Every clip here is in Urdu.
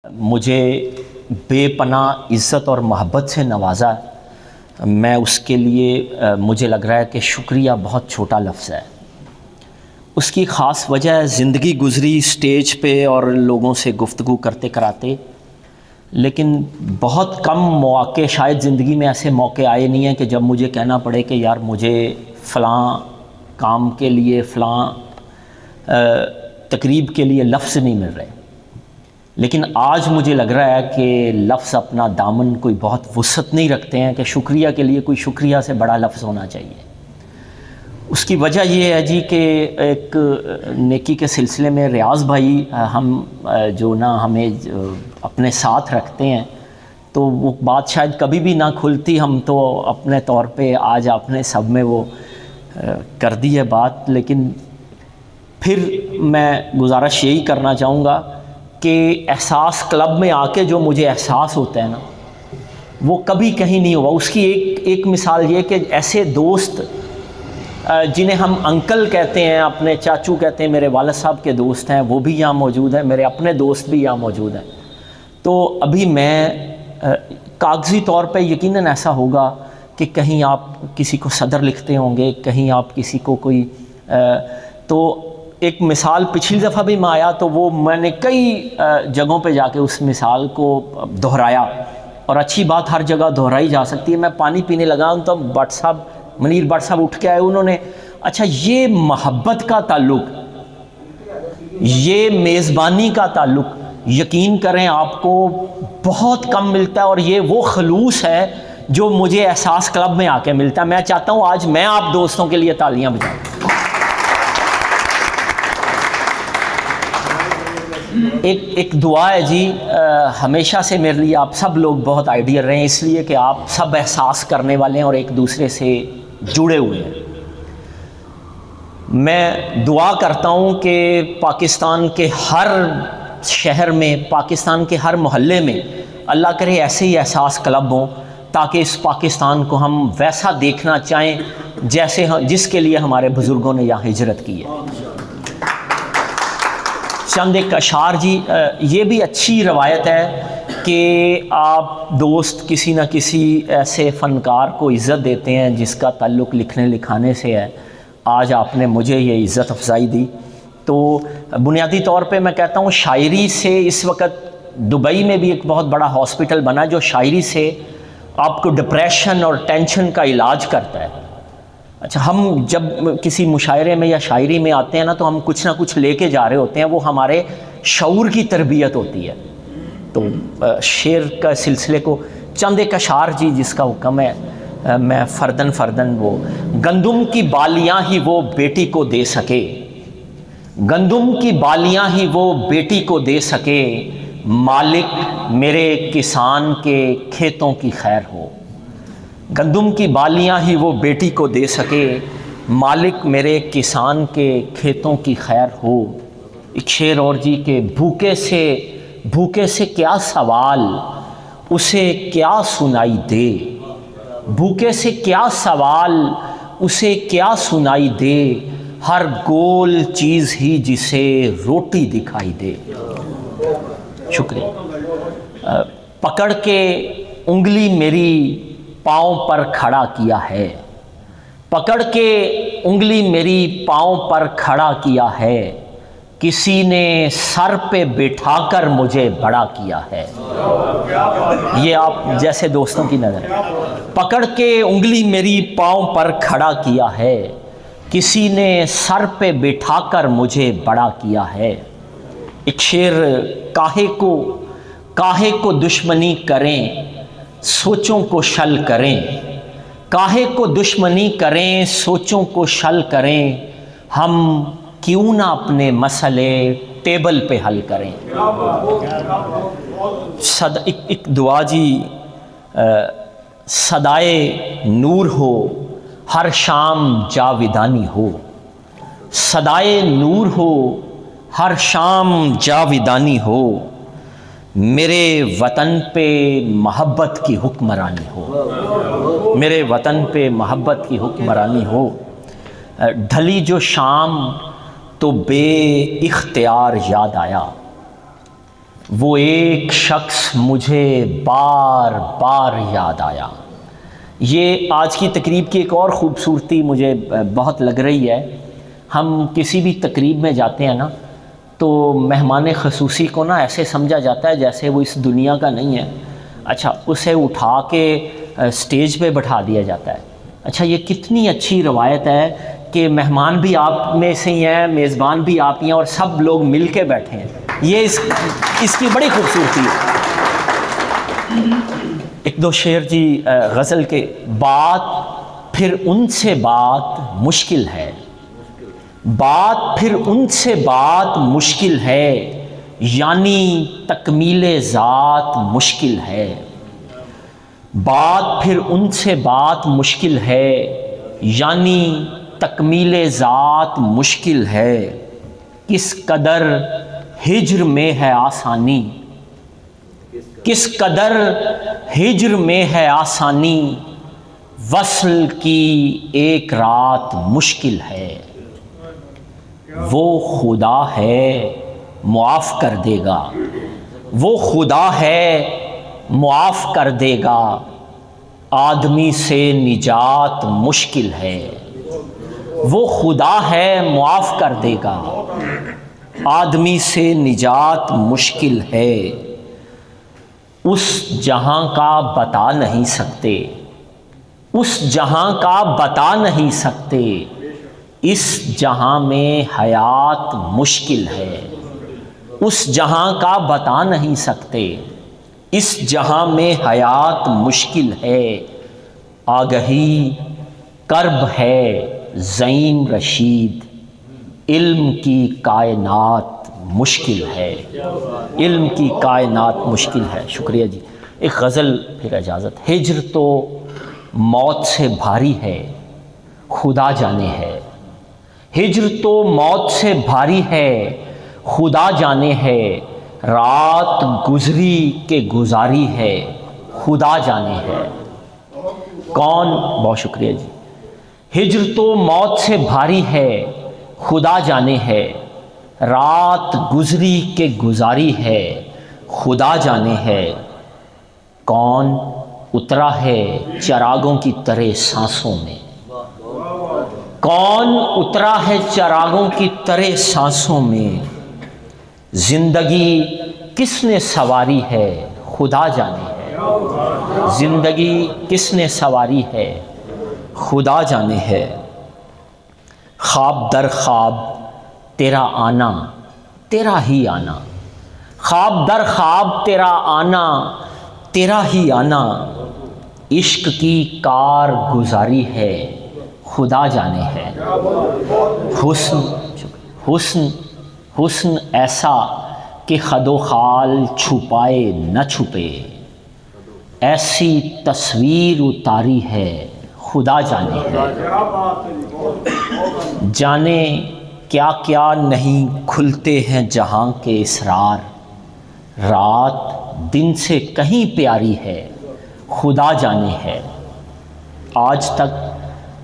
مجھے بے پناہ عزت اور محبت سے نوازا، میں اس کے لیے مجھے لگ رہا ہے کہ شکریہ بہت چھوٹا لفظ ہے۔ اس کی خاص وجہ ہے زندگی گزری سٹیج پہ اور لوگوں سے گفتگو کرتے کراتے، لیکن بہت کم مواقع، شاید زندگی میں ایسے موقع آئے نہیں ہیں کہ جب مجھے کہنا پڑے کہ یار مجھے فلاں کام کے لیے، فلاں تقریب کے لیے لفظ نہیں مل رہے۔ لیکن آج مجھے لگ رہا ہے کہ لفظ اپنا دامن کوئی بہت وسعت نہیں رکھتے ہیں کہ شکریہ کے لیے کوئی شکریہ سے بڑا لفظ ہونا چاہیے۔ اس کی وجہ یہ ہے جی کہ ایک نیکی کے سلسلے میں ریاض بھائی ہم جو نا ہمیں اپنے ساتھ رکھتے ہیں، تو وہ بات شاید کبھی بھی نہ کھلتی، ہم تو اپنے طور پہ آج اپنے سب میں وہ کر دی ہے بات۔ لیکن پھر میں گزارش یہی کرنا چاہوں گا کہ احساس کلب میں آ کے جو مجھے احساس ہوتا ہے نا، وہ کبھی کہیں نہیں ہوا۔ اس کی ایک مثال یہ کہ ایسے دوست جنہیں ہم انکل کہتے ہیں، اپنے چاچو کہتے ہیں، میرے والد صاحب کے دوست ہیں، وہ بھی یہاں موجود ہیں، میرے اپنے دوست بھی یہاں موجود ہیں۔ تو ابھی میں کاغذی طور پہ یقیناً ایسا ہوگا کہ کہیں آپ کسی کو صدر لکھتے ہوں گے، کہیں آپ کسی کو کوئی تو ایک مثال پچھلی دفعہ بھی میں آیا تو وہ میں نے کئی جگہوں پہ جا کے اس مثال کو دہرایا، اور اچھی بات ہر جگہ دہرائی جا سکتی ہے۔ میں پانی پینے لگا تو بٹ صاحب، منیر بٹ صاحب اٹھ کے آئے، انہوں نے اچھا یہ محبت کا تعلق، یہ میزبانی کا تعلق یقین کریں آپ کو بہت کم ملتا ہے، اور یہ وہ خلوص ہے جو مجھے احساس کلب میں آ کے ملتا ہے۔ میں چاہتا ہوں آج میں آپ دوستوں کے لیے تالیاں بجاؤں۔ ایک دعا ہے جی، ہمیشہ سے میرے لیے آپ سب لوگ بہت آئیڈیل رہے ہیں، اس لیے کہ آپ سب احساس کرنے والے ہیں اور ایک دوسرے سے جڑے ہوئے ہیں۔ میں دعا کرتا ہوں کہ پاکستان کے ہر شہر میں، پاکستان کے ہر محلے میں اللہ کرے ایسے ہی احساس کلب ہوں، تاکہ اس پاکستان کو ہم ویسا دیکھنا چاہیں جیسے جس کے لیے ہمارے بزرگوں نے یہاں ہجرت کی ہے۔ چند ایک اشعار جی، یہ بھی اچھی روایت ہے کہ آپ دوست کسی نہ کسی ایسے فنکار کو عزت دیتے ہیں جس کا تعلق لکھنے لکھانے سے ہے۔ آج آپ نے مجھے یہ عزت افزائی دی، تو بنیادی طور پہ میں کہتا ہوں شاعری سے اس وقت دبئی میں بھی ایک بہت بڑا ہاسپٹل بنا جو شاعری سے آپ کو ڈپریشن اور ٹینشن کا علاج کرتا ہے۔ اچھا، ہم جب کسی مشاعرے میں یا شاعری میں آتے ہیں نا، تو ہم کچھ نہ کچھ لے کے جا رہے ہوتے ہیں، وہ ہمارے شعور کی تربیت ہوتی ہے۔ تو شعر کا سلسلے کو چند ایک اشعار جی جس کا حکم ہے، میں فردن فردن وہ گندم کی بالیاں ہی وہ بیٹی کو دے سکے، گندم کی بالیاں ہی وہ بیٹی کو دے سکے، مالک میرے کسان کے کھیتوں کی خیر ہو۔ گندم کی بالیاں ہی وہ بیٹی کو دے سکے، مالک میرے کسان کے کھیتوں کی خیر ہو۔ ایک شعر اور جی کہ بھوکے سے کیا سوال اسے کیا سنائی دے، بھوکے سے کیا سوال اسے کیا سنائی دے، ہر گول چیز ہی جسے روٹی دکھائی دے۔ شکریہ۔ پکڑ کے انگلی میری پاؤں پر کھڑا کیا ہے، پکڑ کے انگلی میری پاؤں پر کھڑا کیا ہے، کسی نے سر پہ بٹھا کر مجھے بڑا کیا ہے۔ یہ آپ جیسے دوستوں کی نظر ہے۔ پکڑ کے انگلی میری پاؤں پر کھڑا کیا ہے، کسی نے سر پہ بٹھا کر مجھے بڑا کیا ہے۔ ایک شعر، کاہے کو دشمنی کریں سوچوں کو شل کریں، کاہے کو دشمنی کریں سوچوں کو شل کریں، ہم کیوں نہ اپنے مسئلے ٹیبل پہ حل کریں۔ ایک دعا جی، صدائے نور ہو ہر شام جاویدانی ہو، صدائے نور ہو ہر شام جاویدانی ہو، میرے وطن پہ محبت کی حکمرانی ہو، میرے وطن پہ محبت کی حکمرانی ہو۔ ڈھلی جو شام تو بے اختیار یاد آیا، وہ ایک شخص مجھے بار بار یاد آیا۔ یہ آج کی تقریب کی ایک اور خوبصورتی مجھے بہت لگ رہی ہے۔ ہم کسی بھی تقریب میں جاتے ہیں نا تو مہمان خصوصی کو نا ایسے سمجھا جاتا ہے جیسے وہ اس دنیا کا نہیں ہے۔ اچھا، اسے اٹھا کے سٹیج پہ بٹھا دیا جاتا ہے۔ اچھا، یہ کتنی اچھی روایت ہے کہ مہمان بھی آپ میں سے ہی ہیں، میزبان بھی آپ ہی ہیں، اور سب لوگ مل کے بیٹھے ہیں۔ یہ اس کی بڑی خوبصورتی ہے۔ ایک دو شعر جی غزل کے۔ بات پھر ان سے بات مشکل ہے، بات پھر ان سے بات مشکل ہے، یعنی تکمیل ذات مشکل ہے۔ بات پھر ان سے بات مشکل ہے، یعنی تکمیل ذات مشکل ہے۔ کس قدر ہجر میں ہے آسانی، کس قدر ہجر میں ہے آسانی، وصل کی ایک رات مشکل ہے۔ وہ خدا ہے معاف کر دے گا، وہ خدا ہے معاف کر دے گا، آدمی سے نجات مشکل ہے۔ وہ خدا ہے معاف کر دے گا، آدمی سے نجات مشکل ہے۔ اس جہاں کا بتا نہیں سکتے، اس جہاں کا بتا نہیں سکتے، اس جہاں میں حیات مشکل ہے۔ اس جہاں کا بتا نہیں سکتے، اس جہاں میں حیات مشکل ہے۔ آگہی کرب ہے زین رشید، علم کی کائنات مشکل ہے، علم کی کائنات مشکل ہے۔ شکریہ جی۔ ایک غزل پھر اجازت۔ ہجر تو موت سے بھاری ہے، خدا جانے ہے۔ ہجر تو موت سے بھاری ہے، خدا جانے ہے۔ رات گزری کہ گزاری ہے، خدا جانے ہے۔ کون؟ بہت شکریہ جی۔ ہجر تو موت سے بھاری ہے، خدا جانے ہے۔ رات گزری کہ گزاری ہے، خدا جانے ہے۔ کون اترا ہے چراغوں کی طرح سانسوں میں، کون اترا ہے چراغوں کی طرح سانسوں میں، زندگی کس نے سواری ہے، خدا جانے ہے۔ زندگی کس نے سواری ہے، خدا جانے ہے۔ خواب در خواب تیرا آنا، تیرا ہی آنا، خواب در خواب تیرا آنا، تیرا ہی آنا، عشق کی کار گزاری ہے، خدا جانے ہے۔ حسن حسن حسن ایسا کہ خد و خال چھپائے نہ چھپے، ایسی تصویر اتاری ہے، خدا جانے ہے۔ جانے کیا کیا نہیں کھلتے ہیں جہاں کے اسرار، رات دن سے کہیں پیاری ہے، خدا جانے ہے۔ آج تک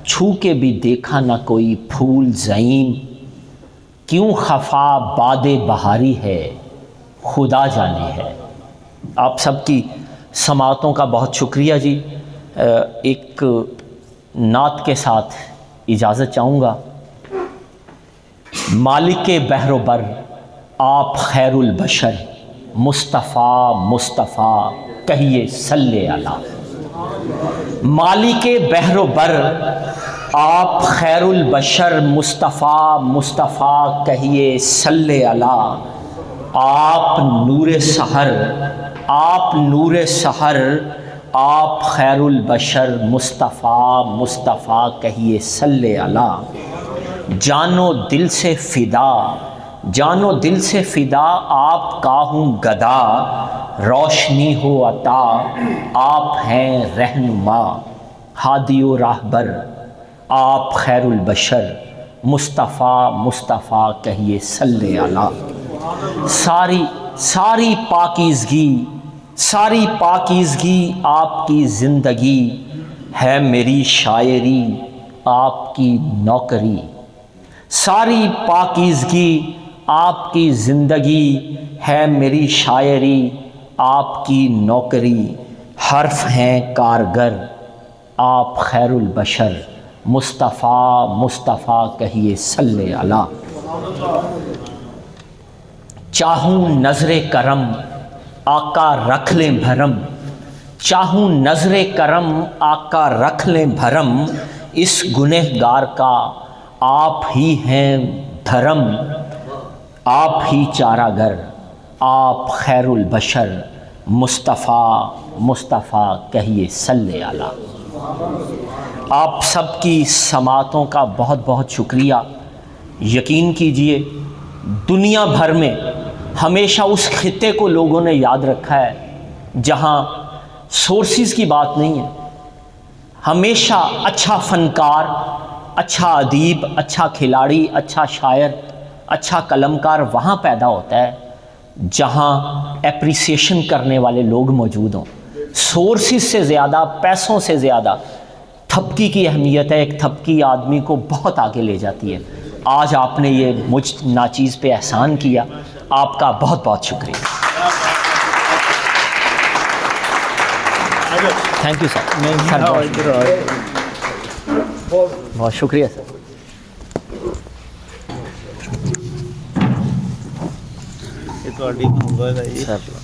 چھو کے بھی دیکھا نہ کوئی پھول زئیم، کیوں خفا باد بہاری ہے، خدا جانے ہے۔ آپ سب کی سماعتوں کا بہت شکریہ جی۔ ایک نعت کے ساتھ اجازت چاہوں گا۔ مالک بحر و بر آپ خیر البشر، مصطفیٰ مصطفیٰ کہیے صلی اللہ۔ مالک بحر و بر آپ خیر البشر، مصطفیٰ مصطفیٰ کہیے صلی اللہ۔ آپ نور سحر، آپ نور سحر، آپ خیر البشر، مصطفیٰ مصطفیٰ کہیے صلی اللہ۔ جانو دل سے فدا، جانو دل سے فدا، آپ کا ہوں گدا، روشنی ہو عطا، آپ ہیں رہنما، ہادی و راہبر، آپ خیر البشر، مصطفیٰ مصطفیٰ کہیے صلی اللہ۔ ساری پاکیزگی، ساری پاکیزگی آپ کی زندگی ہے، میری شاعری آپ کی نوکری۔ ساری پاکیزگی آپ کی زندگی ہے میری شاعری، آپ کی نوکری حرف ہیں کارگر، آپ خیر البشر مصطفیٰ مصطفیٰ کہیے صلی علی۔ چاہوں نظر کرم آقا رکھ لیں بھرم، چاہوں نظر کرم آقا رکھ لیں بھرم، اس گنہگار کا آپ ہی ہیں دھرم، آپ ہی چارہ گر، آپ خیر البشر مصطفیٰ مصطفیٰ کہیے صلی علی۔ آپ سب کی سماعتوں کا بہت بہت شکریہ۔ یقین کیجئے دنیا بھر میں ہمیشہ اس خطے کو لوگوں نے یاد رکھا ہے جہاں سورسز کی بات نہیں ہے، ہمیشہ اچھا فنکار، اچھا ادیب، اچھا کھلاڑی، اچھا شاعر، اچھا قلمکار وہاں پیدا ہوتا ہے جہاں اپریسیشن کرنے والے لوگ موجود ہوں۔ سورسز سے زیادہ، پیسوں سے زیادہ تھپکی کی اہمیت ہے۔ ایک تھپکی آدمی کو بہت آگے لے جاتی ہے۔ آج آپ نے یہ مجھ ناچیز پہ احسان کیا، آپ کا بہت بہت شکریہ۔ تھینک یو سر، بہت شکریہ سر۔ یہ تو